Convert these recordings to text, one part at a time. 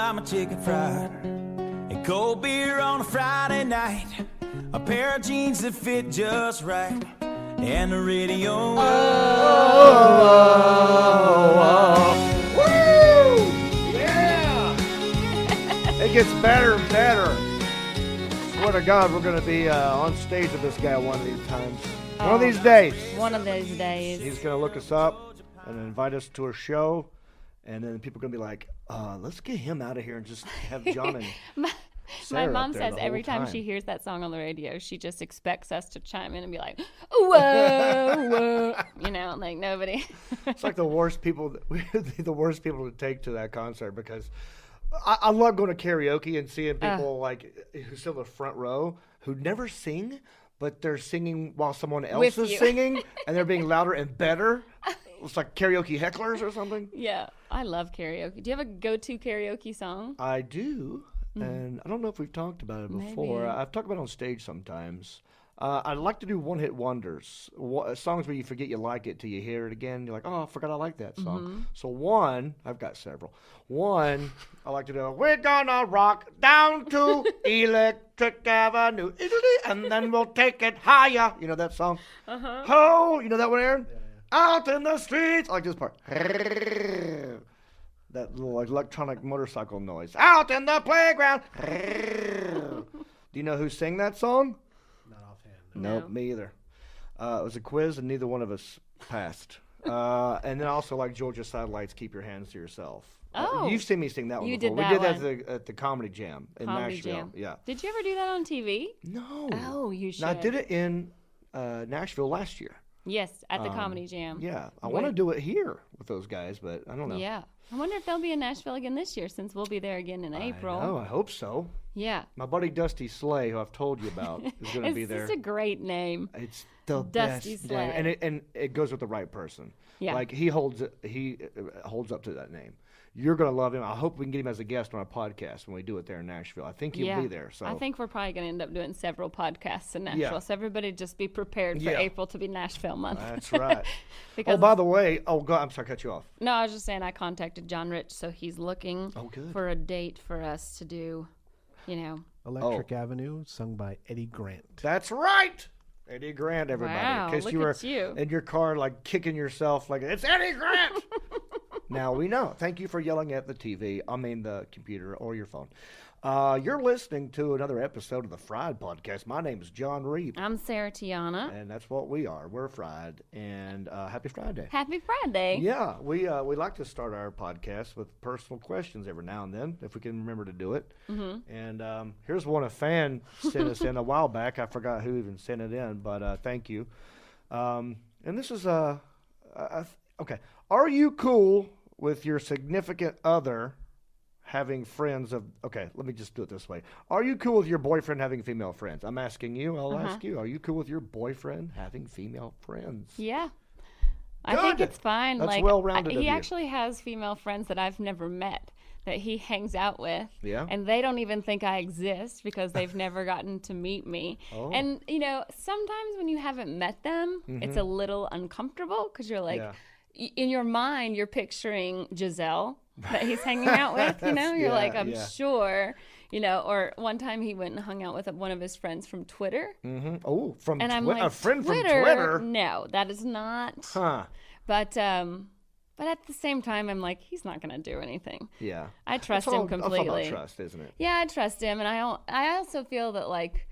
buy my chicken fried, and cold beer on a Friday night, a pair of jeans that fit just right, and the radio. Woo! Yeah! It gets better and better. Swear to God, we're going to be on stage with this guy one of these times. One of these days. One of these days. He's going to look us up and invite us to a show, and then people are going to be like, let's get him out of here and just have Jon and My mom says every time she hears that song on the radio, she just expects us to chime in and be like, whoa, whoa. You know, like nobody. It's like the worst people to take to that concert, because I love going to karaoke and seeing people like who sit in the front row who never sing, but they're singing while someone else is singing, and they're being louder and better. It's like karaoke hecklers or something. Yeah, I love karaoke. Do you have a go-to karaoke song? I do, and I don't know if we've talked about it before. Maybe. I've talked about it on stage sometimes. I'd like to do one-hit wonders, songs where you forget you like it till you hear it again. You're like, oh, I forgot I like that song. So I've got several. One, I like to do, we're gonna rock down to Electric Avenue, Italy, and then we'll take it higher. You know that song? Oh, you know that one, Aaron? Yeah. Out in the streets. I like this part. That little like electronic motorcycle noise. Out in the playground. Do you know who sang that song? Nope, me either. It was a quiz, and neither one of us passed. And then also like Georgia Satellites, Keep Your Hands to Yourself. Oh. You've seen me sing that one You before. did We did that that at the Comedy Jam in Comedy Nashville. Jam. Yeah. Did you ever do that on TV? No. Oh, you should. No, I did it in Nashville last year. Yes, at the Comedy Jam. Yeah. I want to do it here with those guys, but I don't know. Yeah. I wonder if they'll be in Nashville again this year, since we'll be there again in April. Oh, I hope so. Yeah. My buddy Dusty Slay, who I've told you about, is going to be there. It's just a great name. It's the Dusty best Slay. name, and it goes with the right person. Yeah. Like he holds up to that name. You're going to love him. I hope we can get him as a guest on our podcast when we do it there in Nashville. I think he'll be there. So I think we're probably going to end up doing several podcasts in Nashville. Yeah. So everybody just be prepared for April to be Nashville month. That's right. Because, oh, by the way, God, I'm sorry, I cut you off. No, I was just saying I contacted John Rich, so he's looking for a date for us to do, you know. Electric Avenue, sung by Eddie Grant. That's right. Eddie Grant, everybody. Wow, in case look you were at you. in your car, like kicking yourself, like, it's Eddie Grant. Now we know. Thank you for yelling at the the computer or your phone. You're listening to another episode of the Fried Podcast. My name is John Reep. I'm Sarah Tiana. And that's what we are. We're Fried. And happy Friday. Happy Friday. Yeah, we like to start our podcast with personal questions every now and then, if we can remember to do it. Mm-hmm. And here's one a fan sent us in a while back. I forgot who even sent it in, but thank you. And this is okay. Are you cool with your significant other having friends of... Okay, let me just do it this way. Are you cool with your boyfriend having female friends? I'm asking you. I'll ask you. Are you cool with your boyfriend having female friends? Yeah. I think it's fine. That's well-rounded of He you. actually has female friends that I've never met that he hangs out with. Yeah. And they don't even think I exist because they've never gotten to meet me. Oh. And, you know, sometimes when you haven't met them, it's a little uncomfortable because you're like... Yeah. In your mind, you're picturing Giselle that he's hanging out with, you know? You're like, I'm sure, you know. Or one time he went and hung out with one of his friends from Twitter. Mm-hmm. Oh, from and I'm like, a friend Twitter? from Twitter? No, that is not. Huh. But at the same time, I'm like, he's not going to do anything. Yeah. I trust It's him all completely. about trust, isn't it? Yeah, I trust him. And I also feel that, like,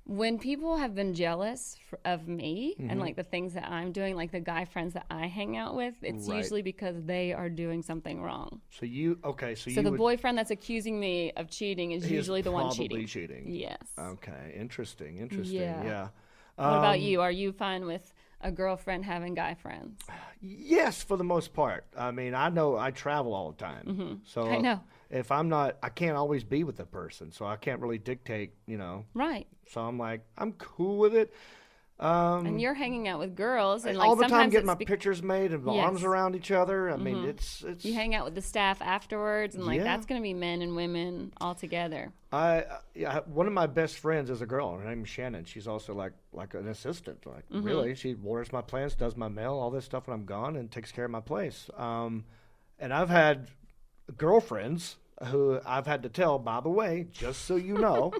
when people have been jealous of me and like the things that I'm doing, like the guy friends that I hang out with, it's usually because they are doing something wrong. So the boyfriend that's accusing me of cheating is usually the one cheating. Yes. Okay. Interesting. Yeah. What about you? Are you fine with a girlfriend having guy friends? Yes, for the most part. I mean, I know I travel all the time. So I know. If I'm not, I can't always be with the person, so I can't really dictate, you know. Right. So I'm like, I'm cool with it. And you're hanging out with girls, and like all the time sometimes getting my pictures made and my arms around each other. I mean, it's. You hang out with the staff afterwards, and like that's going to be men and women all together. One of my best friends is a girl. Her name's Shannon. She's also like an assistant. Like really, she waters my plants, does my mail, all this stuff when I'm gone, and takes care of my place. And I've had girlfriends who I've had to tell, by the way, just so you know,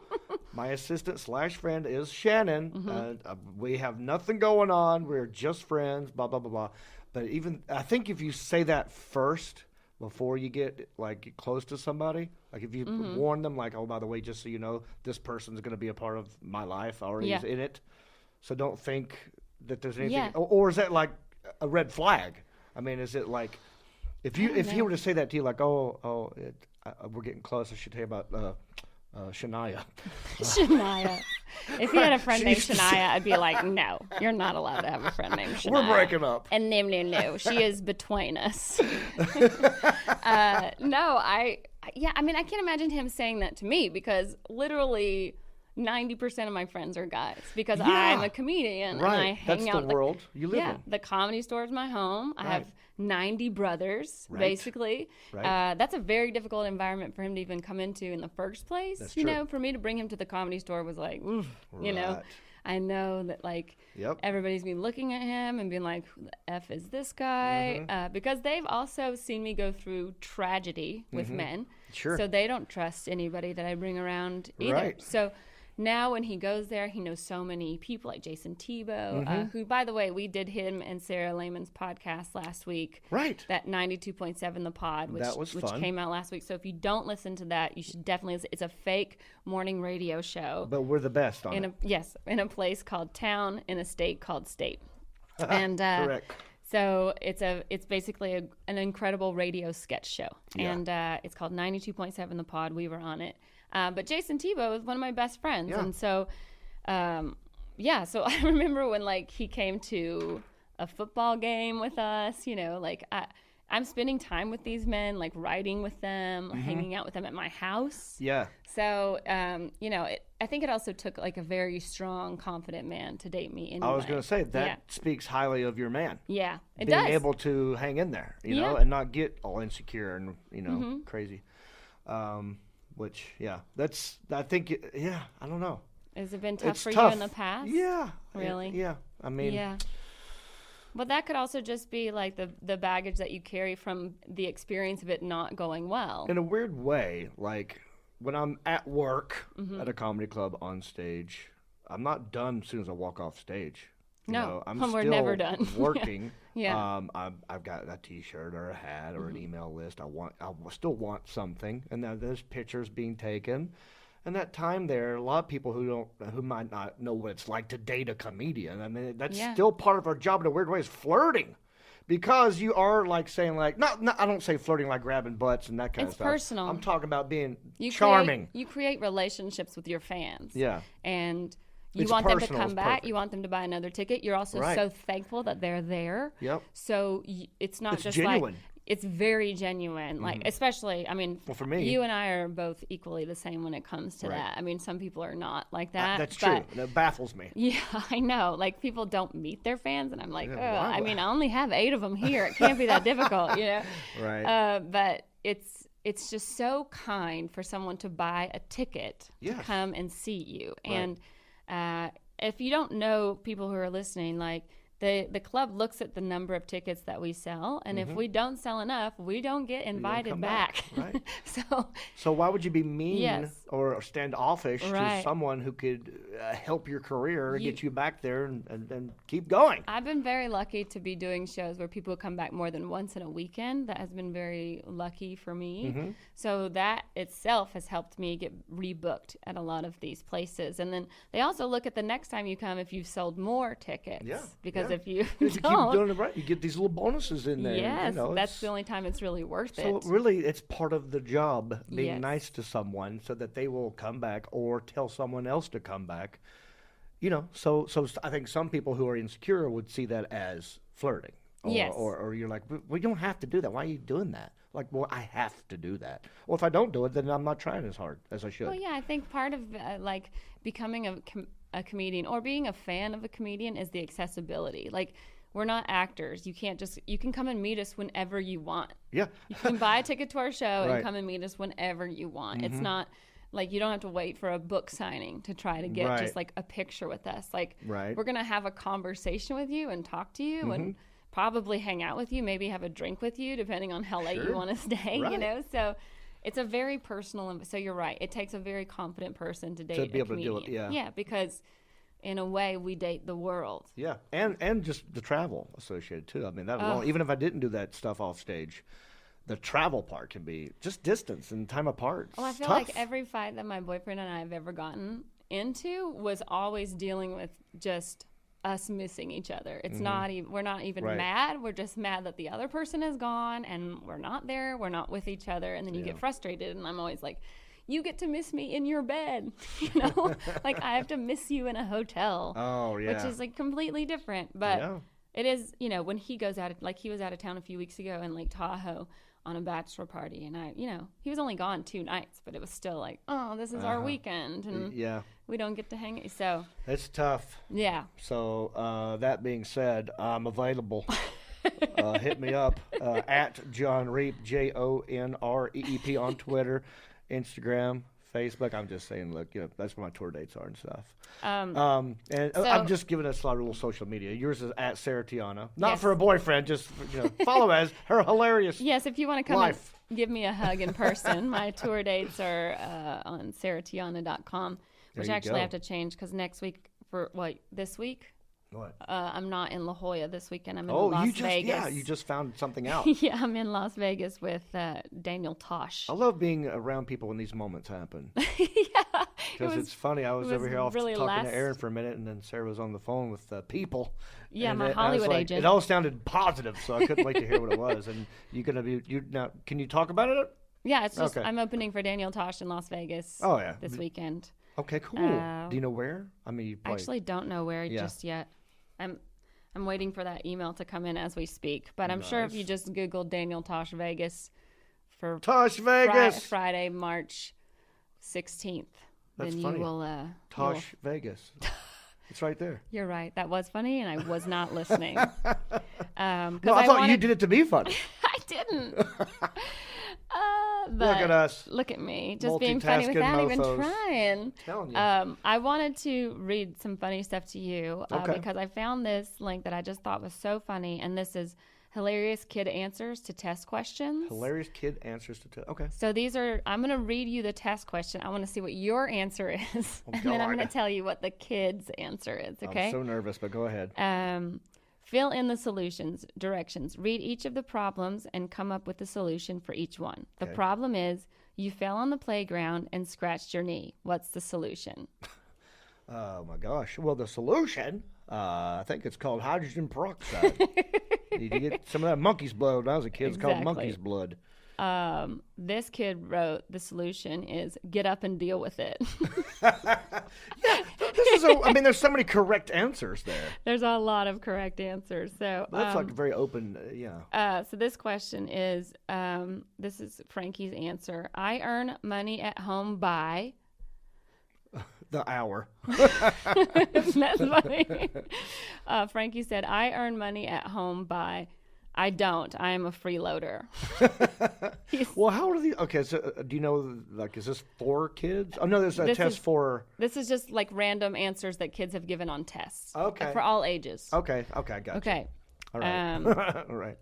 my assistant / friend is Shannon. We have nothing going on. We're just friends, blah, blah, blah, blah. But even, I think if you say that first before you get close to somebody, like if you warn them, like, oh, by the way, just so you know, this person's going to be a part of my life, already is in it. So don't think that there's anything, or is that like a red flag? I mean, is it like, if he were to say that to you, like, we're getting close, I should tell you about Shania. Shania. If you had a friend named Shania, I'd be like, no, you're not allowed to have a friend named Shania. We're breaking up. And no. She is between us. No, I mean, I can't imagine him saying that to me because literally 90% of my friends are guys because I'm a comedian. Right. And I hang out. That's the world you live in. The Comedy Store is my home. I have 90 brothers, basically. Right. That's a very difficult environment for him to even come into in the first place. That's you true. know, for me to bring him to the Comedy Store was like, you know, I know that everybody's been looking at him and being like, who the F is this guy? Because they've also seen me go through tragedy with men. Sure. So they don't trust anybody that I bring around either. Right. So now when he goes there, he knows so many people like Jason Tebow, who, by the way, we did him and Sarah Lehman's podcast last week. Right. That 92.7 The Pod, which fun. came out last week. So if you don't listen to that, you should definitely listen. It's a fake morning radio show. But we're the best on it. Yes, in a place called Town, in a state called State. And correct. So it's basically an incredible radio sketch show. Yeah. And it's called 92.7 The Pod. We were on it. But Jason Tebow is one of my best friends. Yeah. And so, so I remember when, he came to a football game with us, you know, I'm spending time with these men, riding with them, hanging out with them at my house. Yeah. So, I think it also took, a very strong, confident man to date me anyway. I was going to say, that speaks highly of your man. Yeah, it Being does. able to hang in there, you know, and not get all insecure and, crazy. Which, I think, I don't know. Has it been tough It's for tough. you in the past? Yeah. Really? Yeah. I mean. Yeah. Well, that could also just be the baggage that you carry from the experience of it not going well. In a weird way, when I'm at work at a comedy club on stage, I'm not done as soon as I walk off stage. You know, I'm we're still never done. working. Yeah. I've got a T-shirt or a hat or an email list. I still want something, and now there's pictures being taken. And that time there, a lot of people who might not know what it's like to date a comedian. I mean, that's still part of our job in a weird way, is flirting. Because you are saying not I don't say flirting like grabbing butts and that kind of stuff. It's personal. I'm talking about being charming. You create relationships with your fans. Yeah. And you It's want them to personal, come it's back. perfect. You want them to buy another ticket. You're also so thankful that they're there. Yep. So it's not It's just genuine. it's very genuine. Especially, I mean, Well, for me, you and I are both equally the same when it comes to that. I mean, some people are not like that. that's but true. That baffles me. Yeah, I know. People don't meet their fans, and I'm like, why? I mean, I only have 8 of them here. It can't be that difficult, you know? Right. But it's just so kind for someone to buy a ticket to come and see you. Right. And if you don't know, people who are listening, the club looks at the number of tickets that we sell, and if we don't sell enough, we don't get invited back. Right. So why would you be mean Yes. or standoffish to Right. someone who could help your career and get you back there and keep going? I've been very lucky to be doing shows where people come back more than once in a weekend. That has been very lucky for me. So that itself has helped me get rebooked at a lot of these places. And then they also look at the next time you come if you've sold more tickets. Yeah. Because Yeah. if you If you don't, keep doing it right, you get these little bonuses in there. yes, you know, that's the only time it's really worth So it. really, it's part of the job being Yes. nice to someone so that they will come back or tell someone else to come back. You know, so I think some people who are insecure would see that as flirting. Or, Yes. or you're like, we don't have to do that. Why are you doing that? Well, I have to do that. Well, if I don't do it, then I'm not trying as hard as I should. Well, yeah, I think part of becoming a comedian or being a fan of a comedian is the accessibility. We're not actors. You can come and meet us whenever you want. Yeah. You can buy a ticket to our show Right. and come and meet us whenever you want. It's not you don't have to wait for a book signing to try to get Right. just a picture with us. Right. We're going to have a conversation with you and talk to you and probably hang out with you, maybe have a drink with you, depending on how late you Sure. want to stay, you Right. know? So It's a very personal. So you're right. It takes a very confident person to date To be a able to deal with- comedian. yeah. Yeah, because in a way we date the world. Yeah, and just the travel associated too. I mean, that alone, even if I didn't do that stuff off stage, the travel part can be just distance and time apart. Well, I It's feel tough. like every fight that my boyfriend and I have ever gotten into was always dealing with just us missing each other. It's not even, we're not even Right. mad. We're just mad that the other person is gone and we're not there. We're not with each other. And then you get frustrated. And I'm always like, you get to miss me in your bed. You know, like I have to miss you in a hotel. Oh, yeah. Which is like completely different. But Yeah. it is, you know, when he goes out, like he was out of town a few weeks ago in Lake Tahoe on a bachelor party. And I, you know, he was only gone 2 nights, but it was still like, oh, this is our weekend. And Yeah, we don't get to hang. So, it's tough. yeah. So that being said, I'm available. Hit me up at John Reep, JONREEP on Twitter, Instagram, Facebook. I'm just saying, look, you know, that's where my tour dates are and stuff. I'm just giving us a lot of little social media. Yours is at Sarah Tiana. Not Yes. for a boyfriend, just you know, follow as her hilarious. Yes, if you want to come Life. and give me a hug in person, my tour dates are on sarahtiana.com, which you actually go. I have to change because next week, this week, What? I'm not in La Jolla this weekend. I'm in Oh, Las you just Vegas. you just found something out. Yeah, I'm in Las Vegas with Daniel Tosh. I love being around people when these moments happen. Yeah, Because it's funny. I was it over was here off really talking last- to Aaron for a minute, and then Sarah was on the phone with people. Yeah, and my I was Hollywood like, agent. It all sounded positive, so I couldn't wait to hear what it was. And you now? Can you talk about it? Yeah, it's just Okay. I'm opening for Daniel Tosh in Las Vegas. Oh, yeah. This weekend. Okay, cool. Do you know where? I mean, you I probably, actually don't know where Yeah. just yet. I'm waiting for that email to come in as we speak. But I'm sure if you just Google Daniel Tosh Vegas for Tosh Vegas. Friday, March 16th, That's then funny. you will. Tosh Vegas. It's right there. You're right. That was funny, and I was not listening. No, I thought you did it to be funny. I didn't. Look at us. Look at me, just being funny Multitasking without even mofos. trying. Telling you. I wanted to read some funny stuff to you Okay. because I found this link that I just thought was so funny, and this is hilarious kid answers to test questions. Hilarious kid answers to Okay. So I'm going to read you the test question. I want to see what your answer is, and then I'm God. going to tell you what the kid's answer is. Okay. I'm so nervous, but go ahead. Fill in the directions. Read each of the problems and come up with a solution for each one. The Okay. problem is you fell on the playground and scratched your knee. What's the solution? Oh my gosh. Well, the solution, I think it's called hydrogen peroxide. Need to get some of that monkey's blood. When I was a kid, it's called Exactly. monkey's blood. This kid wrote the solution is get up and deal with it. There's so many correct answers there. There's a lot of correct answers. So That's like very open, so this question is, this is Frankie's answer. I earn money at home by. the hour. That's funny. Frankie said, I earn money at home by. I don't. I am a freeloader. Well, how are these? Okay, so do you know, like, is this for kids? Oh, no, there's a This test is- for. This is just like random answers that kids have given on tests. Okay. For all ages. Okay, I got you. Okay. All right. All right.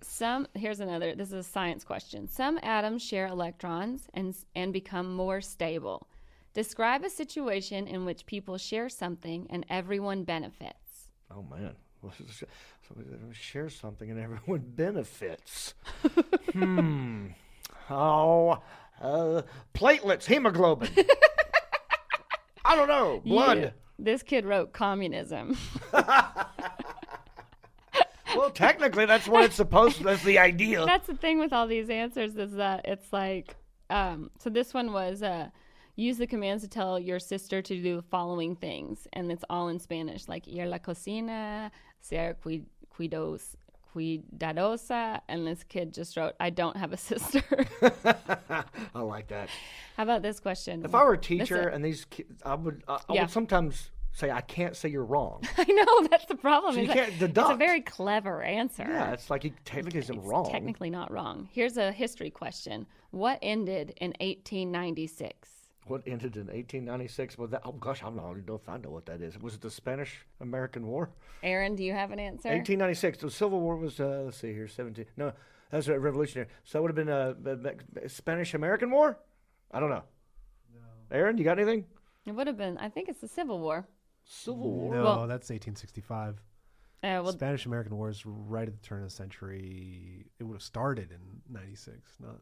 Here's another. This is a science question. Some atoms share electrons and become more stable. Describe a situation in which people share something and everyone benefits. Oh, man. Well, so share something and everyone benefits. Platelets, hemoglobin. I don't know. Blood. Yeah. This kid wrote communism. Well, technically, that's what it's supposed to. That's the idea. That's the thing with all these answers is that it's like, so this one was use the commands to tell your sister to do the following things, and it's all in Spanish, like ir a la cocina, ser cuidadosa, and this kid just wrote, I don't have a sister. I like that. How about this question? If I were a teacher and these kids, I would Yeah. sometimes say, I can't say you're wrong. I know, that's the problem. So you is that can't It's a deduct. very clever answer. Yeah, it's like he technically isn't It's wrong. technically not wrong. Here's a history question. What ended in 1896? What ended in 1896? Well, oh gosh, I don't know if I know what that is. Was it the Spanish-American War? Aaron, do you have an answer? 1896. The Civil War was, let's see here, 17. No, That's a revolutionary. So it would have been a Spanish-American War? I don't know. No. Aaron, you got anything? It would have been. I think it's the Civil War. Civil War? No, Well- that's 1865. Well, Spanish-American War is right at the turn of the century. It would have started in 96, not...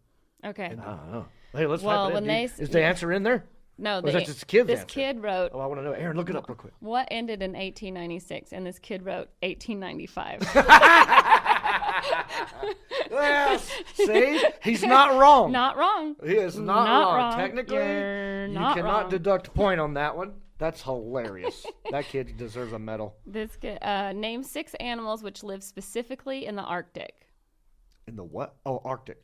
okay. I don't know. Hey, let's Well, type it when in. they Is the answer in there? No, Or is that just the kid's this answer? kid wrote, Oh, I want to know. Aaron, look it up real quick. what ended in 1896? And this kid wrote 1895. Well, see? He's not wrong. Not wrong. He is not wrong. Technically, You're you not cannot wrong. deduct a point on that one. That's hilarious. That kid deserves a medal. This kid, name 6 animals which live specifically in the Arctic. In the what? Oh, Arctic.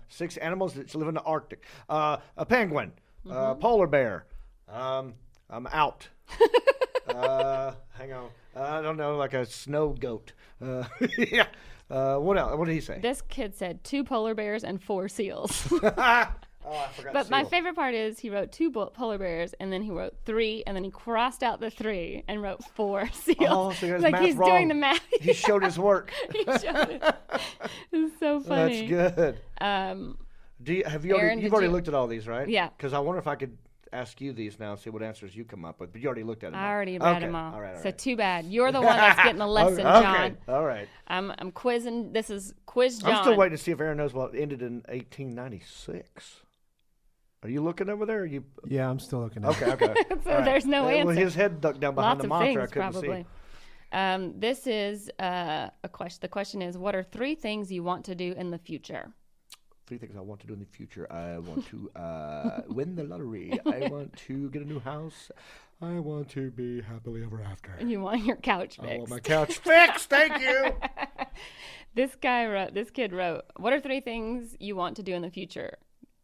6 animals that live in the Arctic. A penguin. Polar bear. I'm out. Hang on. I don't know, like a snow goat. Yeah. What else? What did he say? This kid said 2 polar bears and 4 seals. Oh, I forgot. But my seal. favorite part is he wrote 2 polar bears, and then he wrote 3, and then he crossed out the 3 and wrote 4 seals. Oh, so his like math he's wrong. doing the math. He showed his work. He showed it. It's so funny. That's good. Have you Aaron, you've did already you- looked at all these, right? Yeah. Because I wonder if I could ask you these now and see what answers you come up with. But you already looked at them. I already read Okay. them all. All right. So too bad. You're the one that's getting the lesson, Okay. John. All right. I'm quizzing. This is Quiz John. I'm still waiting to see if Aaron knows what ended in 1896. Are you looking over there? Or are you? Yeah, I'm still looking at it. Okay. So All right. there's no Well, answer. his head ducked down behind Lots the of monitor. I things, couldn't probably. see. This is a question. The question is, what are 3 things you want to do in the future? 3 things I want to do in the future. I want to win the lottery. I want to get a new house. I want to be happily ever after. And you want your couch I want fixed. my couch fixed. Thank you. This kid wrote, what are 3 things you want to do in the future?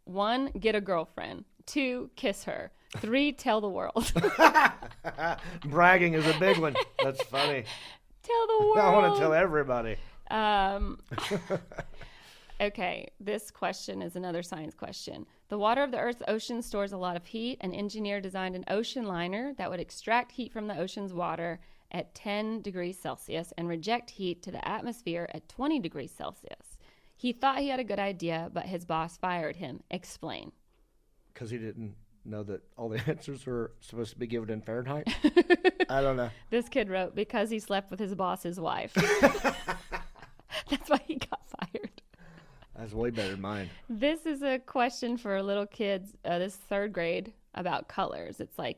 1, get a girlfriend. 2, kiss her. 3, tell the world. Bragging is a big one. That's funny. Tell the world. I want to tell everybody. Okay, this question is another science question. The water of the Earth's ocean stores a lot of heat. An engineer designed an ocean liner that would extract heat from the ocean's water at 10 degrees Celsius and reject heat to the atmosphere at 20 degrees Celsius. He thought he had a good idea, but his boss fired him. Explain. Because he didn't know that all the answers were supposed to be given in Fahrenheit. I don't know. This kid wrote, because he slept with his boss's wife. That's why he got fired. That's way better than mine. This is a question for little kids, this 3rd grade, about colors. It's like,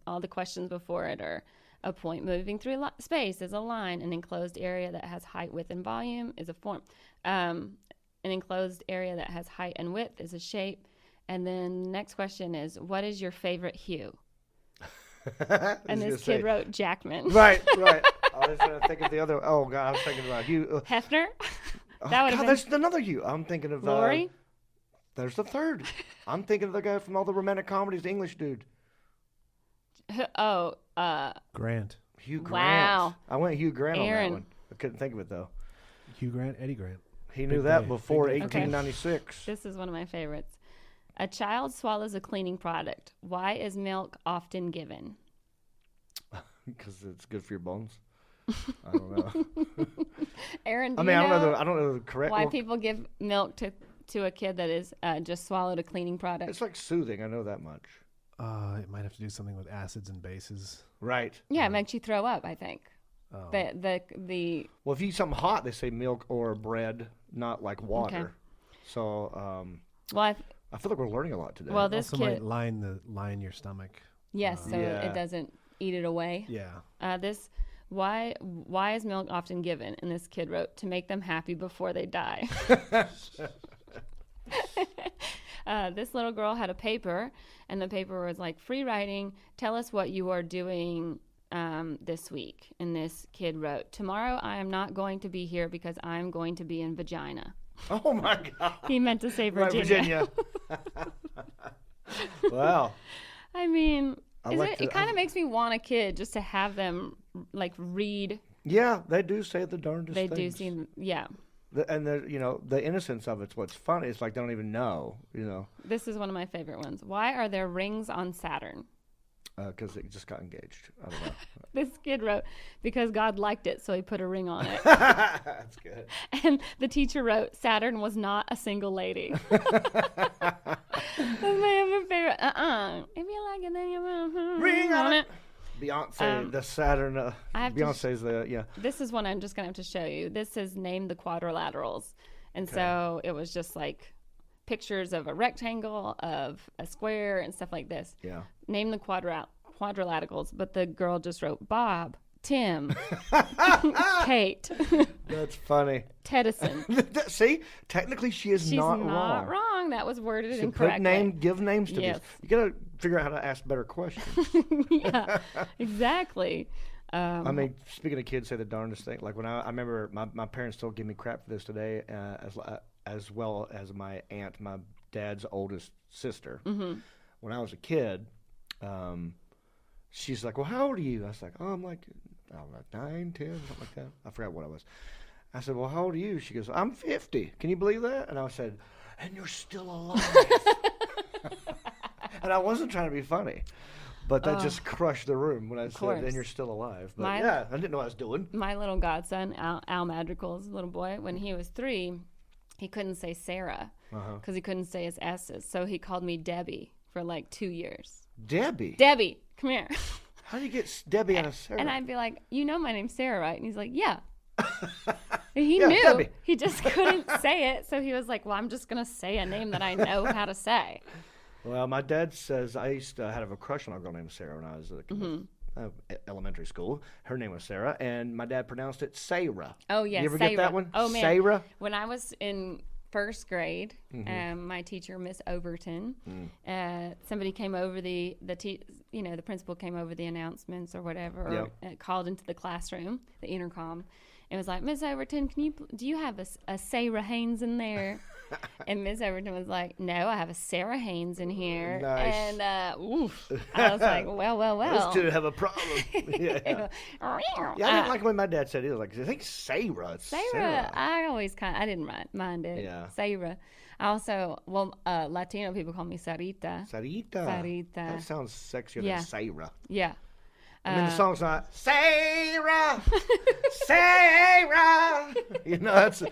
all the questions before it are a point moving through space is a line. An enclosed area that has height, width, and volume is a form. An enclosed area that has height and width is a shape. And then the next question is, what is your favorite hue? And this kid wrote Jackman. Right. I was trying to think of the other. Oh, God, I was thinking about you. Hefner? Oh, That would have God, been there's another you. I'm thinking of. Lori? There's the 3rd. I'm thinking of the guy from all the romantic comedies, the English dude. Grant. Hugh Grant. Wow. I went Hugh Grant on Aaron. that one. I couldn't think of it, though. Hugh Grant, Eddie Grant. He knew Big that day. before Big day. 1896. This is one of my favorites. A child swallows a cleaning product. Why is milk often given? Because it's good for your bones. I don't know. Aaron, do I mean, you know I don't know the correct. why well, people give milk to a kid that is just swallowed a cleaning product? It's like soothing. I know that much. It might have to do something with acids and bases. Right. Yeah, it makes you throw up, I think. Oh. The Well, if you eat something hot, they say milk or bread, not like water. Okay. So well, I feel like we're learning a lot today. well, this Also kid, might line your stomach. yes, so Yeah. it doesn't eat it away. Yeah. Why is milk often given? And this kid wrote, to make them happy before they die. This little girl had a paper, and the paper was like, free writing, tell us what you are doing this week. And this kid wrote, tomorrow I am not going to be here because I'm going to be in vagina. Oh my God. He meant to say Right, Virginia. Wow. I mean, like it kind of makes me want a kid just to have them like read. Yeah, they do say the darndest They things. do seem, yeah. And the innocence of it's what's funny. It's like they don't even know. This is one of my favorite ones. Why are there rings on Saturn? because it just got engaged. I don't know. This kid wrote, because God liked it, so he put a ring on it. That's good. And the teacher wrote, Saturn was not a single lady. That's my favorite. If you like it, then you Ring on it. Beyonce, the Saturn. Beyonce's yeah. This is one I'm just going to have to show you. This is Name the Quadrilaterals. And so it was just like pictures of a rectangle, of a square, and stuff like this. Yeah. Name the quadrilaterals. But the girl just wrote Bob, Tim, Kate. That's funny. Tedison. See, technically she's not wrong. That was worded so incorrectly. Give names to Yes. these. You gotta figure out how to ask better questions. Yeah, exactly. I mean, speaking of kids say the darndest thing. Like when I remember my parents still give me crap for this today, as well as my aunt, my dad's oldest sister. Mm-hmm. When I was a kid, she's like, well, how old are you? I was like, oh, I'm like, I don't know, 9, 10, something like that. I forgot what I was. I said, well, how old are you? She goes, I'm 50. Can you believe that? And I said, and you're still alive. And I wasn't trying to be funny. But that just crushed the room when I said, and you're still alive. But I didn't know what I was doing. My little godson, Al Madrigal's little boy, when he was 3, he couldn't say Sarah because he couldn't say his S's. So he called me Debbie for like 2 years. Debbie? Debbie, come here. How do you get Debbie out of Sarah? And I'd be like, you know my name's Sarah, right? And he's like, yeah. He Yeah, knew. Debbie. He just couldn't say it. So he was like, well, I'm just going to say a name that I know how to say. Well, my dad says I used to have a crush on a girl named Sarah when I was elementary school. Her name was Sarah, and my dad pronounced it Sarah. Oh, yes. You ever get that one? Oh, man. Sarah? When I was in first grade, my teacher, Miss Overton, somebody came over the principal came over the announcements or whatever, or called into the classroom, the intercom, and was like, Miss Overton, do you have a Sarah Haynes in there? And Miss Overton was like, no, I have a Sarah Haynes in here. Nice. And I was like, well. Those two have a problem. Yeah, I didn't like when my dad said it. He was like, I think Sarah. It's Sarah. I always I didn't mind it. Yeah. Sarah. I also, Latino people call me Sarita. Sarita. That sounds sexier than Sarah. Yeah. I mean, the song's not Sarah, Sarah. You know, that's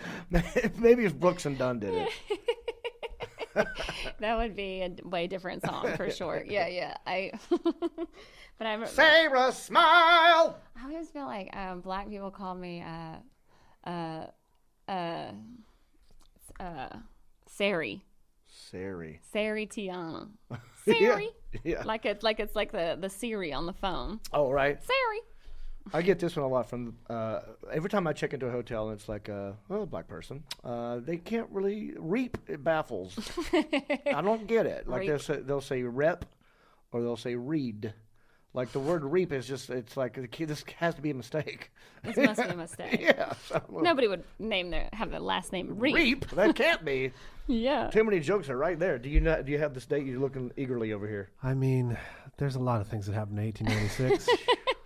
maybe if Brooks and Dunn did it. That would be a way different song for sure. Yeah. But Sarah, smile. I always feel like black people call me Sari. Sari Tiana. Sari. Yeah. Like it's like the Siri on the phone. Oh, right. Sari. I get this one a lot from every time I check into a hotel and it's like a black person. They can't really reap. It baffles. I don't get it. Like they'll say rep or they'll say read. Like the word reap is just, it's like, this has to be a mistake. This must be a mistake. Yeah. Nobody would have the last name Reap. Reap? That can't be. Yeah. Too many jokes are right there. Do you have this date? You're looking eagerly over here. I mean, there's a lot of things that happened in 1896.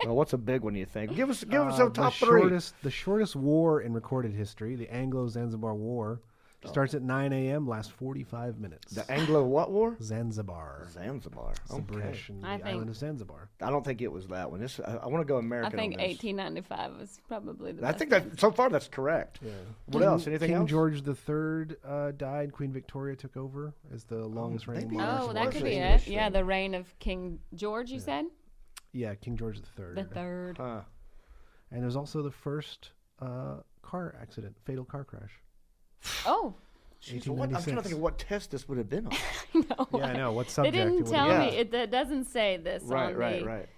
Well, what's a big one you think? Give us a top three. The shortest war in recorded history, the Anglo-Zanzibar War, starts at 9 a.m., lasts 45 minutes. The Anglo what war? Zanzibar. Zanzibar. It's the British and the island of Zanzibar. I don't think it was that one. I want to go American. I think on this. 1895 was probably the best. I think that so far that's correct. Yeah. What else? Anything King else? George III died. Queen Victoria took over as the longest reigning monarch. Oh, that was could an be English it. Yeah, thing. the reign of King George, you said? Yeah, King George III. The third. Huh. And it was also the first car accident, fatal car crash. Oh. Jeez, I'm trying to think of what test this would have been on. No. Yeah, I know. What They subject? didn't tell Yeah. me. It doesn't say this on Right.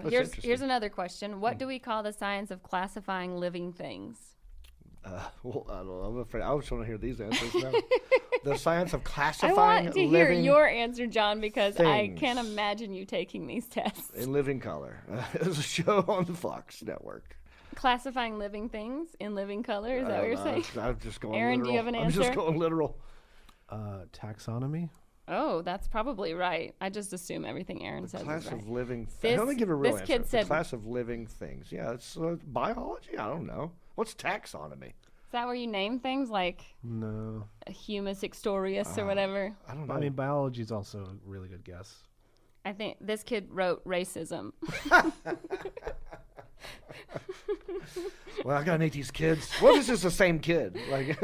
Here's another question. What do we call the science of classifying living things? Well, I don't know. I'm afraid I was trying to hear these answers now. The science of I classifying want to hear living your answer, John, because I things. can't imagine you taking these tests. in living color. It's a show on the Fox network. Classifying living things in living color? Is that what you're saying? I'm just going Aaron, literal. do you have an I'm just answer? going literal. Taxonomy. Oh, that's probably right. I just assume everything Aaron says Class is right. of living This- Let me give a real this answer. kid The said- class of living things. Yeah, it's biology. I don't know. What's taxonomy? Is that where you name things like No. Humus extorius or whatever? I don't know. I mean, biology is also a really good guess. I think this kid wrote racism. Well, I gotta meet these kids. What if this is the same kid? Like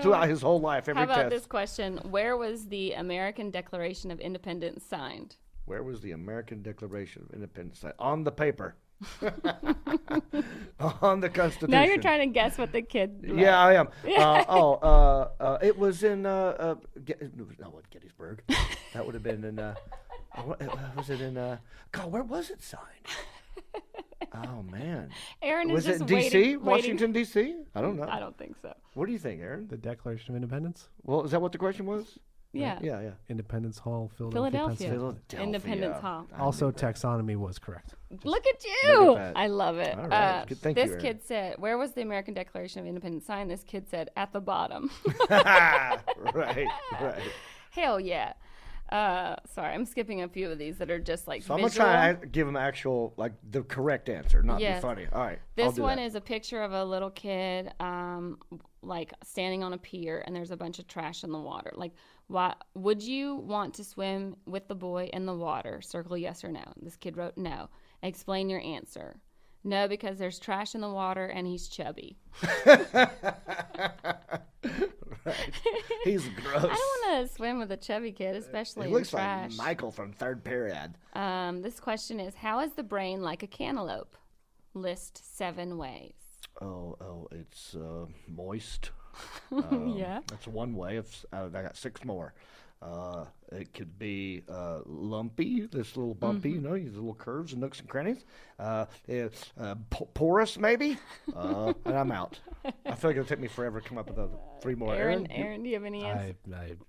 throughout his whole life, every How about test. this question? Where was the American Declaration of Independence signed? Where was the American Declaration of Independence signed? On the paper. On the Constitution. Now you're trying to guess what the kid wrote. Yeah, I am. It was in Gettysburg. That would have been in. Was it in? God, where was it signed? Oh man. Aaron is Was just it D.C.? waiting. Washington D.C.? I don't know. I don't think so. What do you think, Aaron? The Declaration of Independence, Well, is that what the question was? Yeah. Yeah. Independence Hall, Philadelphia. Philadelphia. Independence Hall. Also, taxonomy was correct. Look at you! Look at that. I love it. All right. Good. Thank you, This Aaron. kid said, "Where was the American Declaration of Independence signed?" This kid said, "At the bottom." Right. Hell yeah! Sorry, I'm skipping a few of these that are just like So I'm visual. gonna try to give him actual, like the correct answer, not Yes. be funny. All right. I'll This do one that. is a picture of a little kid, like standing on a pier, and there's a bunch of trash in the water. Like, why would you want to swim with the boy in the water? Circle yes or no. This kid wrote no. Explain your answer. No, because there's trash in the water and he's chubby. Right. He's gross. I don't want to swim with a chubby kid, especially He in looks trash. like Michael from third period. This question is, how is the brain like a cantaloupe? List 7 ways. It's moist. Yeah. That's one way. I got 6 more. It could be lumpy, this little bumpy, Mm-hmm. these little curves and nooks and crannies. Porous, maybe. And I'm out. I feel like it'll take me forever to come up with 3 more. Aaron, do you have any answers?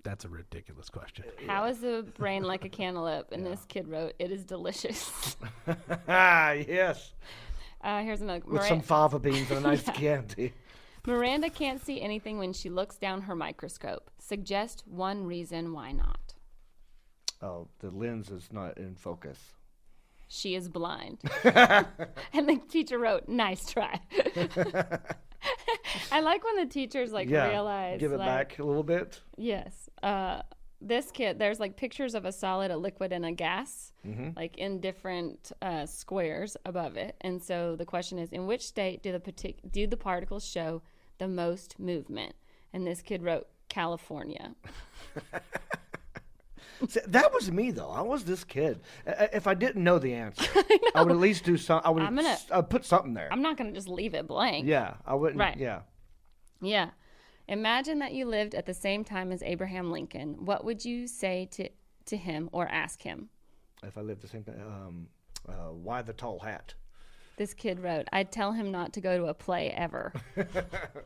That's a ridiculous question. How is the brain like a cantaloupe? And this kid wrote, "It is delicious." Yes. Here's another. With some fava beans and a nice candy. Miranda can't see anything when she looks down her microscope. Suggest one reason why not. Oh, the lens is not in focus. She is blind. And the teacher wrote, "Nice try." I like when the teachers realize. Give it back a little bit. Yes. This kid, there's like pictures of a solid, a liquid, and a gas, like in different squares above it. And so the question is, in which state do the particles show the most movement? And this kid wrote California. See, that was me though. I was this kid. If I didn't know the answer, I would at least do some. I would I'd put something there. I'm not going to just leave it blank. Yeah, I wouldn't. Right. Yeah. Yeah. Imagine that you lived at the same time as Abraham Lincoln. What would you say to him or ask him? If I lived the same time, why the tall hat? This kid wrote, "I'd tell him not to go to a play ever."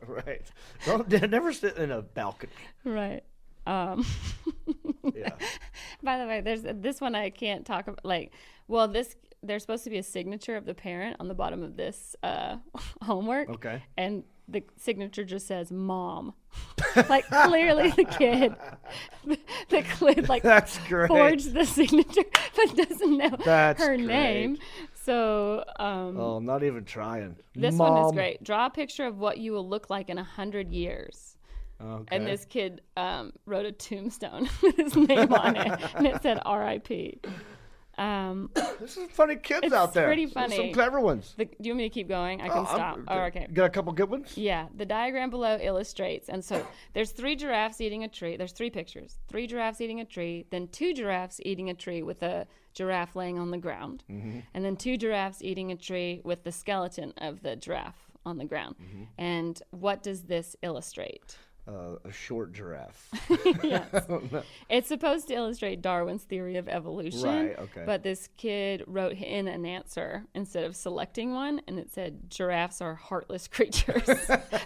Right. Don't never sit in a balcony. Right. Yeah. By the way, there's this one I can't talk about. There's supposed to be a signature of the parent on the bottom of this homework. Okay. And the signature just says "Mom." Like clearly the kid, That's great. forged the signature, but doesn't know That's her great. name. So Oh, not even trying. this Mom. one is great. Draw a picture of what you will look like in 100 years. Okay. And this kid wrote a tombstone with his name on it, and it said "R.I.P." There's some funny kids It's out there. pretty There's funny. some clever ones. Do you want me to keep going? I can stop. Oh, okay. Got a couple good ones? Yeah, the diagram below illustrates. And so there's 3 giraffes eating a tree. There's 3 pictures. 3 giraffes eating a tree, then 2 giraffes eating a tree with a giraffe laying on the ground. Mm-hmm. And then 2 giraffes eating a tree with the skeleton of the giraffe on the ground. Mm-hmm. And what does this illustrate? A short giraffe. Yes. It's supposed to illustrate Darwin's theory of evolution. Right, okay. But this kid wrote in an answer instead of selecting one, and it said giraffes are heartless creatures.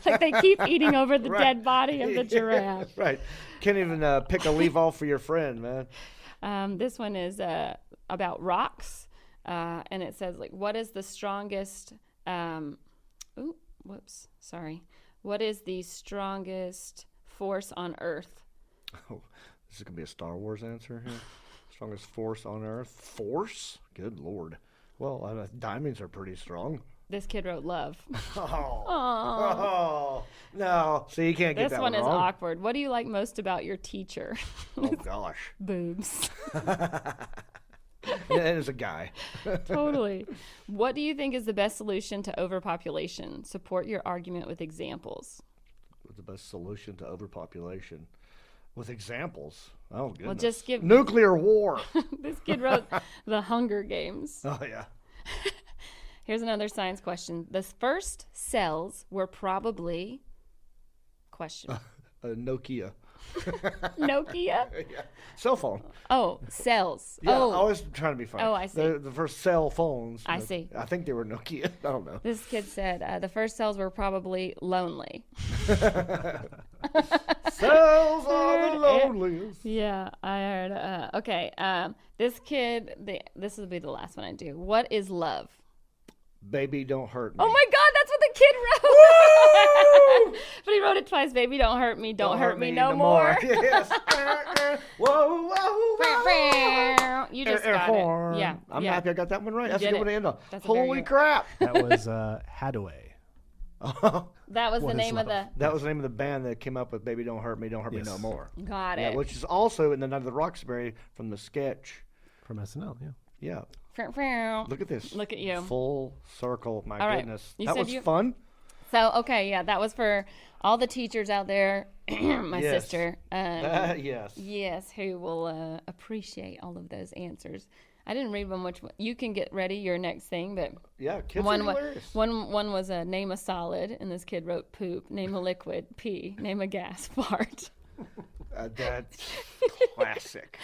Like they keep eating over the Right. dead body of the giraffe. Right. Can't even pick a leaf off for your friend, man. This one is about rocks, and it says, what is the strongest... What is the strongest force on Earth? Oh, this is going to be a Star Wars answer here. Strongest force on Earth. Force? Good Lord. Well, diamonds are pretty strong. This kid wrote love. Oh, no. See, you can't get This that one is wrong. awkward. What do you like most about your teacher? Oh, gosh. Boobs. and it's a guy. Totally. What do you think is the best solution to overpopulation? Support your argument with examples. What's the best solution to overpopulation? With examples. Oh, goodness. Well, just give Nuclear war. this kid wrote The Hunger Games. Oh, yeah. Here's another science question. The first cells were probably question. Nokia. Nokia? Yeah. Cell phone. Oh, cells. Yeah, oh, I was trying to be funny. Oh, I see. The first cell phones. I see. I think they were Nokia. I don't know. This kid said the first cells were probably lonely. Cells are the loneliest. Yeah, I heard. Okay, this kid, this will be the last one I do. What is love? Baby, don't hurt me. Oh my God, that's what the kid wrote. But he wrote it twice. Baby, don't hurt me. Don't hurt me no more. Yes. Whoa, whoa, whoa. You just got it. Yeah. I'm yeah. happy I got that one right. That's a did good it. one to end on. That's a very Holy good- crap. That was Hadaway. That was the What is name of the. love? That was the name of the band that came up with Baby Don't Hurt Me no Yes. more. Got Yeah, it. which is also in the Night of the Roxbury from the sketch. From SNL, yeah. Yeah. Look Look at this. Look at you. Full circle. My All right. goodness. You That said was you- fun. So, okay, yeah, that was for all the teachers out there, my Yes. sister. Yes. Yes, who will appreciate all of those answers. I didn't read one. Which one. You can get ready your next thing, but Yeah, kids one are wa- hilarious. one was a name a solid, and this kid wrote poop. Name a liquid, pee. Name a gas, fart. That's classic.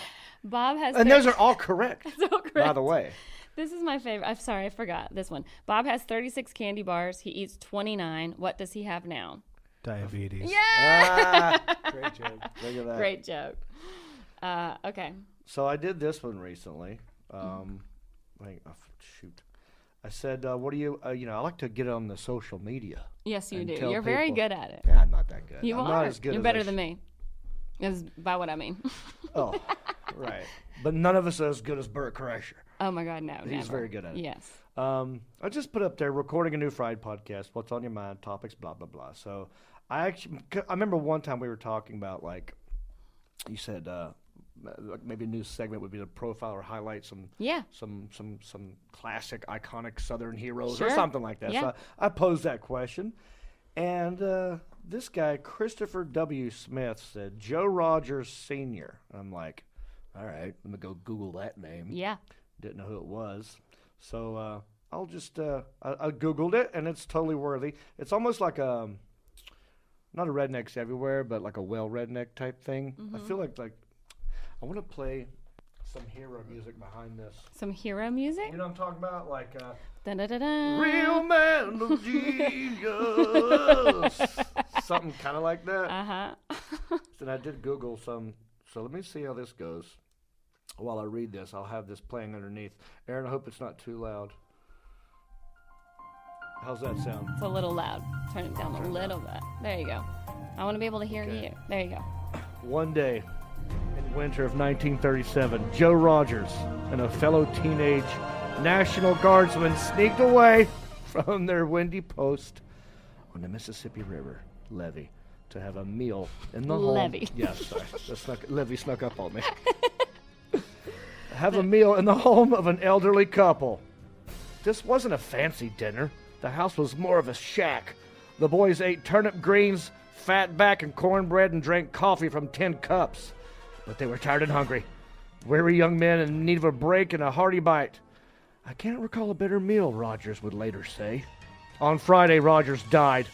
Bob has. And those are all correct, so correct. by the way. This is my favorite. I'm sorry, I forgot this one. Bob has 36 candy bars. He eats 29. What does he have now? Diabetes. Yeah. Great joke. Look at that. Great joke. Okay. So I did this one recently. Shoot. I said, what do you, I like to get on the social media. Yes, you And do. tell You're very people- good at it. Yeah, I'm not that good. You I'm are. not as good You're as better I than me. Is by what I mean. Oh, right. But none of us are as good as Burt Kreischer. Oh my God, no. He's never. very good at it. Yes. I just put up there recording a new Fried podcast. What's on your mind? Topics, blah blah blah. So I remember one time we were talking about, like you said, maybe a new segment would be to profile or highlight some classic iconic Southern heroes or Sure. something like that. Yeah. So I posed that question, and this guy Christopher W. Smith said Joe Rogers Sr. I'm like, all right, let me go Google that name. Yeah. Didn't know who it was. So I'll just, I Googled it, and it's totally worthy. It's almost like not a Rednecks Everywhere, but like a well redneck type thing. Mm-hmm. I feel like I want to play some hero music behind this. Some hero music? You know what I'm talking about? Like, Dun-dun-dun-dun. Real Man of Genius. Something kind of like that. Uh-huh. And I did Google some, so let me see how this goes. While I read this, I'll have this playing underneath. Aaron, I hope it's not too loud. How's that sound? It's a little loud. Turn it down a little bit. There you go. I want to be able to hear Okay. you. There you go. One day in winter of 1937, Joe Rogers and a fellow teenage National Guardsman sneaked away from their windy post on the Mississippi River levee to have a meal in the home. Levee. Yes, sorry. Levee snuck up on me. Have a meal in the home of an elderly couple. This wasn't a fancy dinner. The house was more of a shack. The boys ate turnip greens, fatback, and cornbread and drank coffee from tin cups. But they were tired and hungry. Weary young men in need of a break and a hearty bite. I can't recall a better meal, Rogers would later say. On Friday, Rogers died,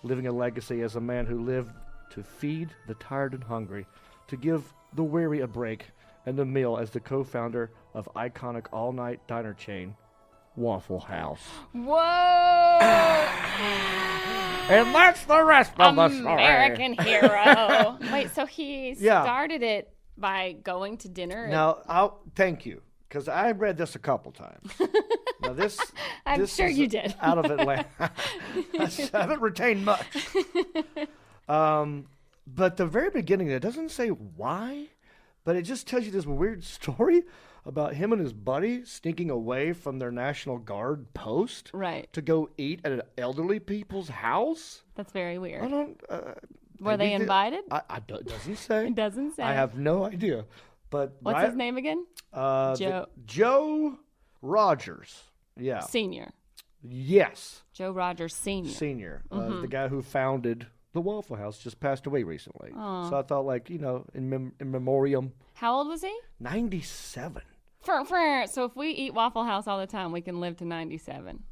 leaving a legacy as a man who lived to feed the tired and hungry, to give the weary a break, and a meal as the co-founder of iconic all-night diner chain, Waffle House. Whoa! And that's the rest of the story. American hero. Wait, so he Yeah. started it by going to dinner? Now, thank you, because I read this a couple times. Now this, I'm this sure is you did. Out of Atlanta. I haven't retained much. But the very beginning, it doesn't say why, but it just tells you this weird story about him and his buddy sneaking away from their National Guard post Right. to go eat at an elderly people's house. That's very I weird. don't. Were they invited? It doesn't say. It doesn't say. I have no idea. But What's his name again? Joe Rogers. Yeah. Senior. Yes. Joe Rogers Senior. Senior. The guy who founded the Waffle House just passed away recently. So I thought, like, in memoriam. How old was he? 97. So if we eat Waffle House all the time, we can live to 97.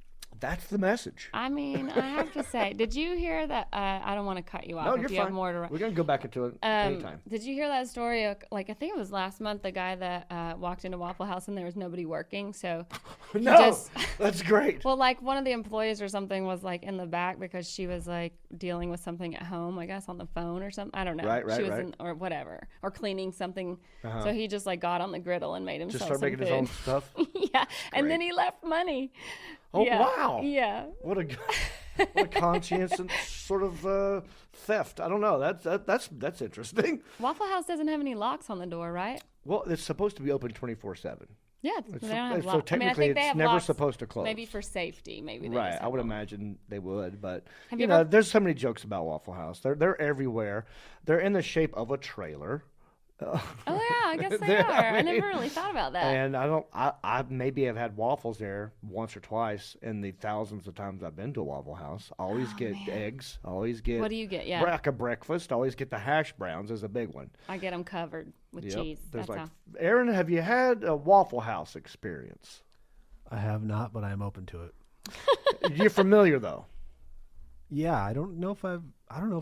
That's the message. I mean, I have to say, did you hear that? I don't want to cut you off. No, if you're you fine. Have more to. We're going to go back into it anytime. Did you hear that story? I think it was last month, the guy that walked into Waffle House and there was nobody working. So No, that's great. Well, like one of the employees or something was like in the back because she was like dealing with something at home, I guess on the phone or something. I don't know. Right, she was right. or whatever, or cleaning something. So he just like got on the griddle and made himself Just start making his own stuff. Yeah, and then he left money. Oh, Yeah. wow. Yeah. What a conscientious sort of theft. I don't know. That's interesting. Waffle House doesn't have any locks on the door, right? Well, it's supposed to be open 24/7. Yeah, they don't have So locks. technically, I think they it's have never locks, supposed to close. Maybe for safety. Maybe they Right, just I have would them. imagine they would, but Have you you know, ever- there's so many jokes about Waffle House. They're everywhere. They're in the shape of a trailer. Oh yeah, I guess they They're- are. I never really thought about that. And I maybe have had waffles there once or twice in the thousands of times I've been to a Waffle House. I always get eggs. I always get. What do you get? Yeah. Like a breakfast. I always get the hash browns as a big one. I get them covered with Yep. cheese. There's That's like, how. Aaron, have you had a Waffle House experience? I have not, but I am open to it. You're familiar though. Yeah, I don't know if I've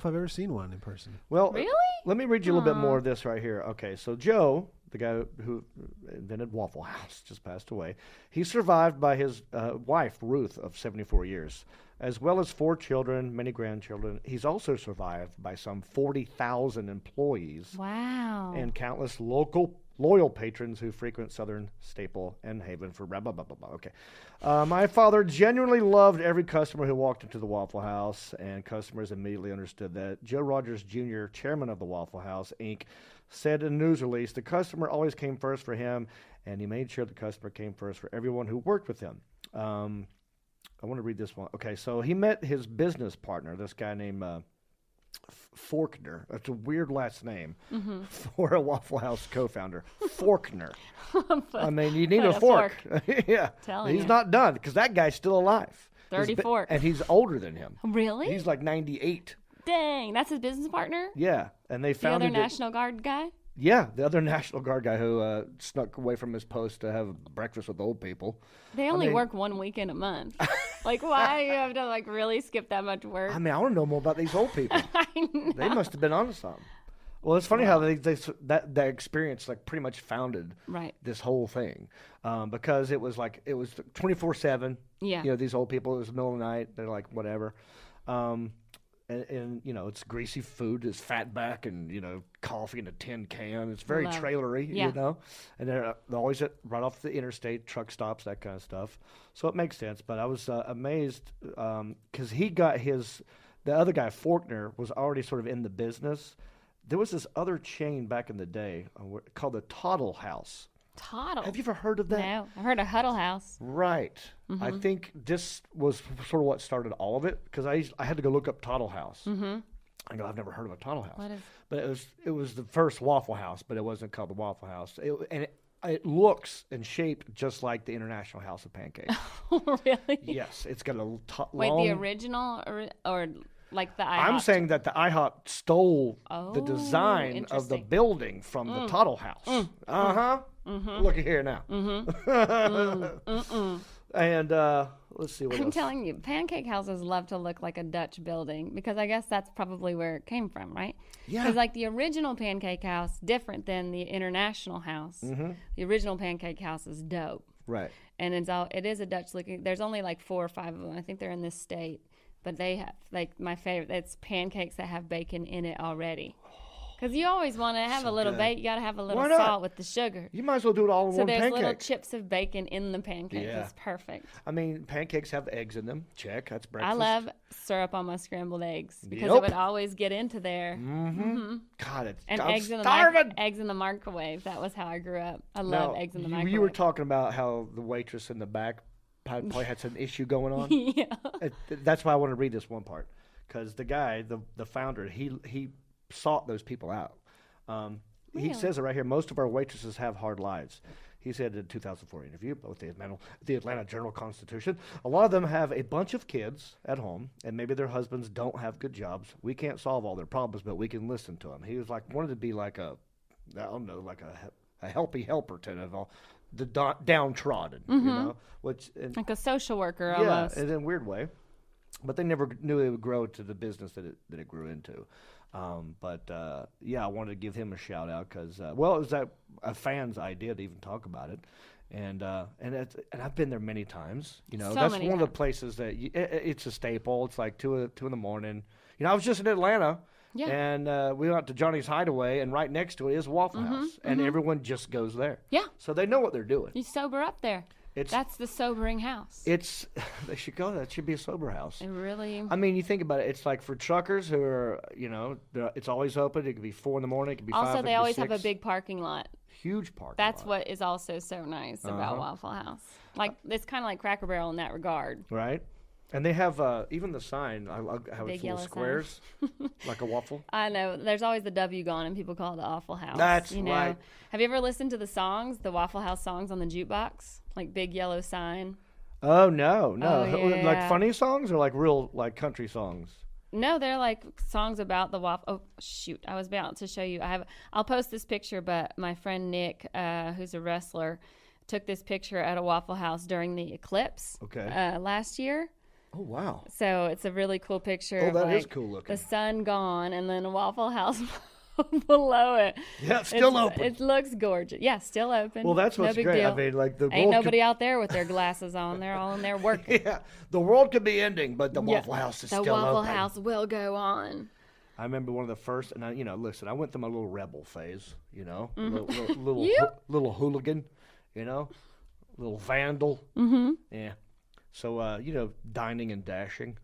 ever seen one in person. Well, Really? let me read you a little bit more of this right here. Okay, so Joe, the guy who invented Waffle House, just passed away. He's survived by his wife, Ruth, of 74 years, as well as 4 children, many grandchildren. He's also survived by some 40,000 employees Wow. and countless loyal patrons who frequent Southern Staple and Haven for blah, blah, blah, blah, blah. Okay. My father genuinely loved every customer who walked into the Waffle House, and customers immediately understood that. Joe Rogers Jr., chairman of the Waffle House, Inc., said in a news release, the customer always came first for him, and he made sure the customer came first for everyone who worked with him. I want to read this one. Okay, so he met his business partner, this guy named Forkner. That's a weird last name for a Waffle House co-founder. Forkner. I mean, you need Put a a fork. Yeah. Telling He's you. not done because that guy's still alive. 30 fork. And he's older than him. Really? He's like 98. Dang, that's his business partner? Yeah. And they The other founded it. National Guard guy? Yeah, the other National Guard guy who snuck away from his post to have breakfast with old people. They only mean- work 1 weekend a month. Like, why you have to like really skip that much work? I mean, I want to know more about these old people. I know. They must have been onto something. Well, it's funny how that experience like pretty much founded Right. this whole thing, because it was 24/7. Yeah. You know, these old people. It was the middle of the night. They're like whatever, and you know, it's greasy food. It's fat back and coffee in a tin can. It's very Love it. trailery. Yeah. You know, and they're always right off the interstate, truck stops, that kind of stuff. So it makes sense. But I was amazed because the other guy Forkner was already sort of in the business. There was this other chain back in the day called the Toddle House. Toddle. Have you ever heard of that? No, I heard of Huddle House. Right. I think this was sort of what started all of it because I had to go look up Toddle House. Mm-hmm. I go, I've never heard of a Toddle House. What is- But it was the first Waffle House, but it wasn't called the Waffle House. It looks and shaped just like the International House of Pancakes. Really? Yes, it's got a Wait, long. the original or like the IHOP? I'm saying that the IHOP stole the Oh, design of the interesting. building from the Toddle House. Look at here now. And let's see what I'm else. telling you, pancake houses love to look like a Dutch building because I guess that's probably where it came from, right? Yeah. Because like the original pancake house, different than the International House. The original pancake house is dope, Right. and it is a Dutch looking. There's only like 4 or 5 of them. I think they're in this state, but they have like my favorite. It's pancakes that have bacon in it already. Because you always want to have a little good. bacon. You got to have a little Why not? salt with the sugar. You might as well do it all in So one there's little pancake. chips of bacon in the pancake. Yeah. It's perfect. I mean, pancakes have eggs in them. Check. That's breakfast. I love syrup on my scrambled eggs because Yep. it would always get into there. God, And I'm eggs in the starving. eggs in the microwave. That was how I grew up. I Now, love eggs in the you microwave. were talking about how the waitress in the back probably had some issue going on. yeah. That's why I want to read this one part because the guy, the founder, he sought those people out. He Really? says it right here. Most of our waitresses have hard lives. he said in a 2004 interview with the Atlanta Journal-Constitution, a lot of them have a bunch of kids at home, and maybe their husbands don't have good jobs. We can't solve all their problems, but we can listen to them. He was like, wanted to be like a helpy helper to all the downtrodden, you know, like a social worker yeah, almost. in a weird way. But they never knew it would grow to the business that it grew into. Yeah, I wanted to give him a shout out because, it was a fan's idea to even talk about it, and I've been there many times. You know, that's one of the places that it's a staple. It's like 2 in the morning. You know, I was just in Atlanta. Yeah. And we went to Johnny's Hideaway, and right next to it is Waffle House, and everyone just goes there. Yeah. So they know what they're doing. You sober up there. That's the sobering house. They should go. That should be a sober house. It really. I mean, you think about it. It's like for truckers who are, you know, it's always open. It could be 4 in the morning. It could be 5. Also, they always have a big parking lot. Huge parking lot. That's what is also so nice about Waffle House. Like it's kind of like Cracker Barrel in that regard. Right. And they have even the sign. I have Big little squares, like a waffle. I know. There's always the W gone, and people call it the Waffle House. That's you know? right. Have you ever listened to the songs, the Waffle House songs on the jukebox, like big yellow sign? Oh no. Oh, yeah. Like funny songs or like real like country songs. No, they're like songs about the waffle. Oh shoot, I was about to show you. I'll post this picture, but my friend Nick, who's a wrestler, took this picture at a Waffle House during the eclipse. Okay. Last year. Oh wow! So it's a really cool picture. Oh, that is is cool looking. The sun gone, and then a Waffle House below it. Yeah, still open. It looks gorgeous. Yeah, still open. Well, that's what's no big great. Deal. I mean, like the ain't nobody out there with their glasses on. They're all in there working. Yeah, the world could be ending, but the Waffle House is still open. The Waffle House will go on. I remember one of the first, and listen, I went through my little rebel phase. You know, little hooligan. You know, little vandal. Mm-hmm. Yeah. So, dining and dashing.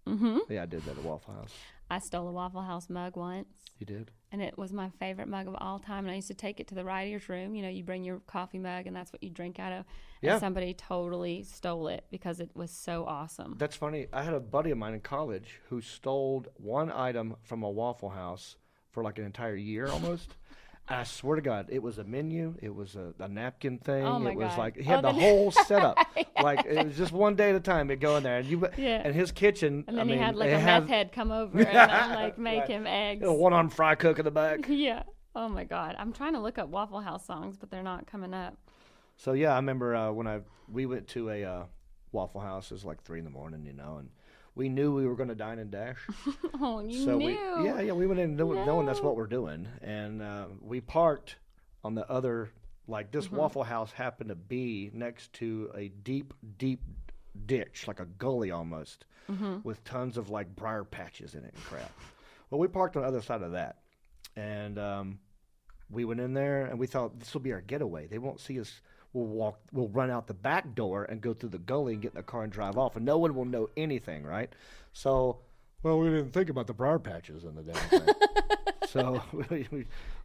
Mm-hmm. Yeah, I did that at Waffle House. I stole a Waffle House mug once. You did? And it was my favorite mug of all time. And I used to take it to the writer's room. You know, you bring your coffee mug, and that's what you drink out of. Yeah. And somebody totally stole it because it was so awesome. That's funny. I had a buddy of mine in college who stole one item from a Waffle House for like an entire year almost. I swear to God, it was a menu. It was a napkin thing. Oh my it was God. like he had the whole setup. Like it was just one day at a time. He'd go in there, and and his kitchen. And then he had like a meth head come over and like make him eggs. A one-arm fry cook in the back. Yeah. Oh my God. I'm trying to look up Waffle House songs, but they're not coming up. So yeah, I remember when we went to a Waffle House. It was like 3 in the morning, and we knew we were going to dine and dash. Oh, you so knew? We went in knowing that's what we're doing, and we parked on the other. Like this Waffle House happened to be next to a deep ditch, like a gully almost, with tons of like briar patches in it and crap. Well, we parked on the other side of that, and we went in there, and we thought this will be our getaway. They won't see us. We'll run out the back door and go through the gully and get in the car and drive off, and no one will know anything, right? So, we didn't think about the briar patches in the damn thing. So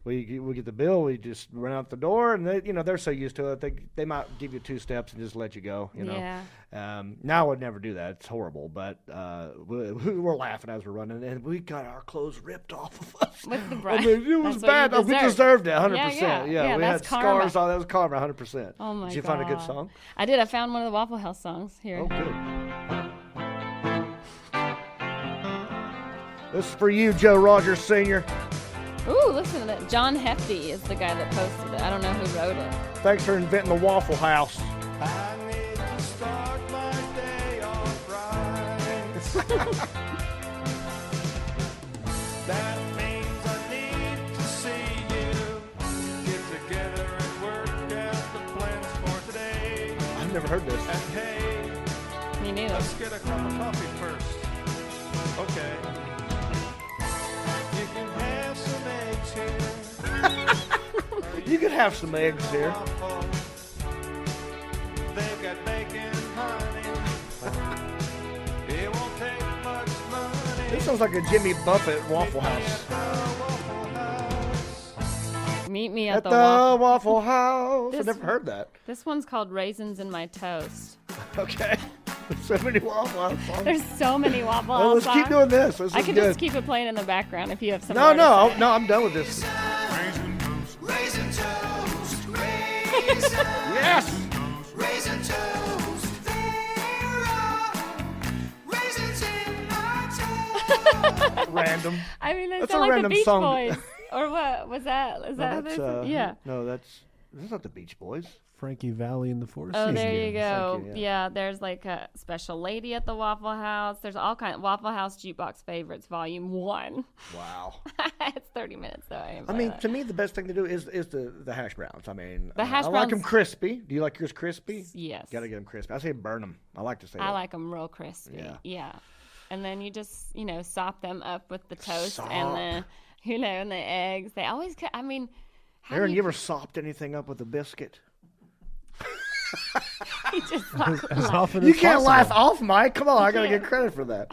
we get the bill. We just run out the door, and they're so used to it. They might give you 2 steps and just let you go. Yeah. Now I would never do that. It's horrible. But we were laughing as we're running, and we got our clothes ripped off of us. With the briar. I mean, it was bad. We deserved it 100%. Yeah, we had karma. scars on. That was karma 100%. Oh my God. Did you find a good song? I did. I found one of the Waffle House songs here. Oh, good. This is for you, Joe Rogers Sr. Ooh, listen to that. John Hefty is the guy that posted it. I don't know who wrote it. Thanks for inventing the Waffle House. I need to start my day off right. That means I need to see you. Get together and work out the plans for today. I've never heard this. And hey, Me neither. let's get a cup of coffee first. Okay. You can have some eggs here. You could have some eggs here. They've got bacon, honey. It won't take much money. This sounds like a Jimmy Buffett Waffle House. Meet me at At the the Waffle House. This- I've never heard that. This one's called Raisins in My Toast. Okay. So many Waffle House songs. There's so many Waffle Well, House let's songs. keep doing this. This I is could good. just keep it playing in the background if you have some. No, I'm done with this. Raisin toast, raisin toast, raisin random. I mean, they That's sound a like the random Beach song. Boys. Or what? Was that? Is that No, what they that's, said? Yeah. No, that's not the Beach Boys. Frankie Valli and the Four Oh, Seasons. there you go. Thank you, Yeah, there's like a special lady at the Waffle House. There's all kinds. Waffle House Jukebox Favorites, Volume 1. Wow. It's 30 minutes, though. I mean, to me, the best thing to do is the hash browns. I mean, The hash I like them browns- crispy. Do you like yours crispy? Yes. Gotta get them crispy. I say burn them. I like to say I that. like them real crispy. Yeah. Yeah. And then you just, sop them up with the toast Sop. and and the eggs. They always, I mean, how Aaron, do you ever sopped anything up with a biscuit? you just like, As often You as can't possible. laugh off, Mike. Come on, I gotta can't. get credit for that.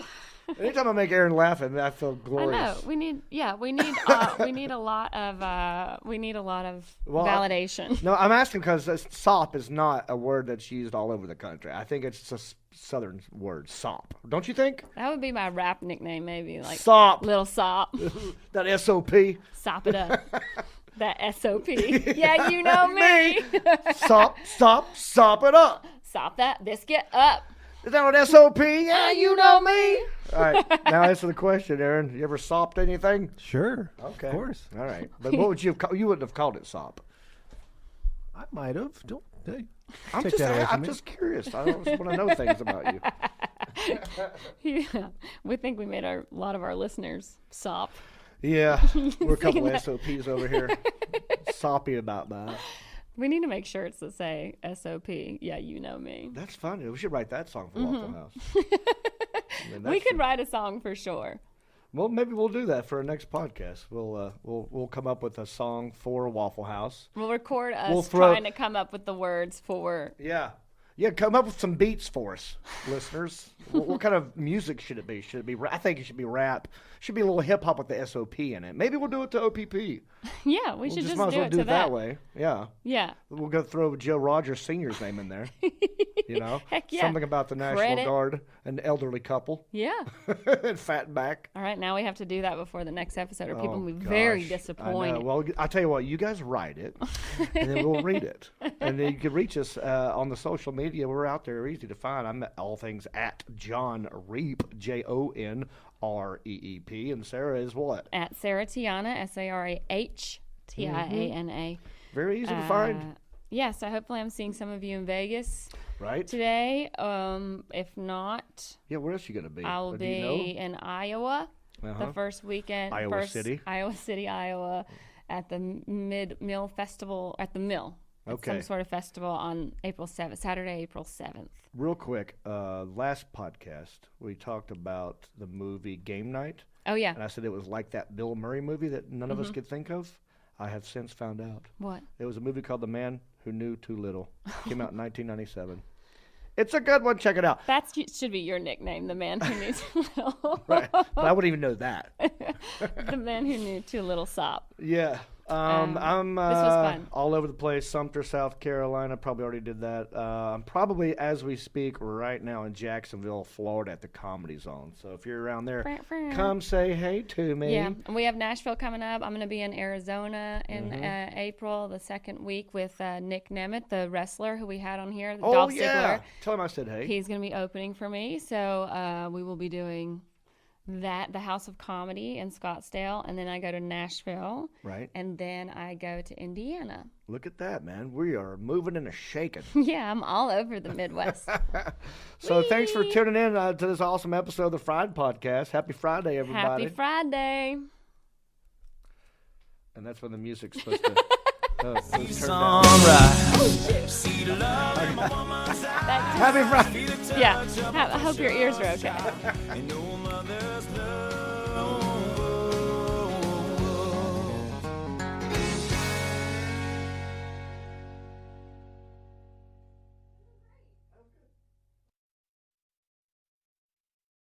Anytime I make Aaron laugh, I feel I glorious. know we need a lot of validation. No, I'm asking because sop is not a word that's used all over the country. I think it's a southern word, sop. Don't you think? That would be my rap nickname, maybe like Sop. Little Sop. That SOP. Sop it up. That SOP. Yeah, you know me. Sop it up. Sop that biscuit up. Is that what SOP? Yeah, you know me. All right, now answer the question, Aaron. You ever sopped anything? Sure. Okay. Of course. All right, but what would you have? You wouldn't have called it sop. I might have. Don't. Hey, I'm take that away from I'm me. just curious. I just want to know things about you. Yeah. We think we made a lot of our listeners sop. Yeah, we're a couple of SOPs over here, soppy about that. We need to make shirts that say SOP. Yeah, you know me. That's funny. We should write that song for Waffle House. I mean, We could write a song for sure. Well, maybe we'll do that for our next podcast. We'll come up with a song for Waffle House. We'll record us We'll throw- trying to come up with the words for. Yeah, come up with some beats for us, listeners. What kind of music should it be? Should it be? I think it should be rap. Should be a little hip hop with the SOP in it. Maybe we'll do it to OPP. Yeah, we We'll should just might as do well it do to it that way. Yeah, Yeah. we'll go throw Joe Rogers Sr.'s name in there. You know, Heck yeah. something about the National Credit. Guard, an elderly couple, Yeah. and fat back. All right, now we have to do that before the next episode, or people Oh, will be very gosh. I know. disappointed. Well, I'll tell you what, you guys write it, and then we'll read it. And then you can reach us on the social media. We're out there, easy to find. I'm at all things at Jon Reep, JONREEP. And Sarah is what? At Sarah Tiana, SARAH Very easy to find, Yeah, so hopefully I'm seeing some of you in Vegas right? today. If not, Yeah, where else you going to be? I'll Do you know? be in Iowa Uh-huh. the first weekend. Iowa City? Iowa City, Iowa, at the Mill Festival, at the Mill. At Okay. some sort of festival on April 7th, Saturday, April 7th. Real quick, last podcast, we talked about the movie Game Night. Oh, yeah. And I said it was like that Bill Murray movie that none of us could think of. I have since found out. What? It was a movie called The Man Who Knew Too Little. Came out in 1997. It's a good one. Check it out. That should be your nickname, the man who knew too little. Right. But I wouldn't even know that. The man who knew too little sop. Yeah. I'm this was fun. all over the place. Sumter, South Carolina. Probably already did that. I'm probably, as we speak, right now in Jacksonville, Florida at the Comedy Zone. So if you're around there, come say hey to me. Yeah, and we have Nashville coming up. I'm going to be in Arizona in April, the second week, with Nick Nemeth, the wrestler who we had on here, the Oh, Dolph yeah. Ziggler. Tell him I said hey. He's going to be opening for me, so we will be doing that, the House of Comedy in Scottsdale, and then I go to Nashville, Right. and then I go to Indiana. Look at that, man. We are moving and a shaking. Yeah, I'm all over the Midwest. So thanks for tuning in to this awesome episode of the Fried Podcast. Happy Friday, everybody. Happy Friday. And that's when the music's supposed to was turned down. Sunrise. See the love in my woman's eyes. Happy Friday. Yeah, I hope your ears are okay. And your mother's love.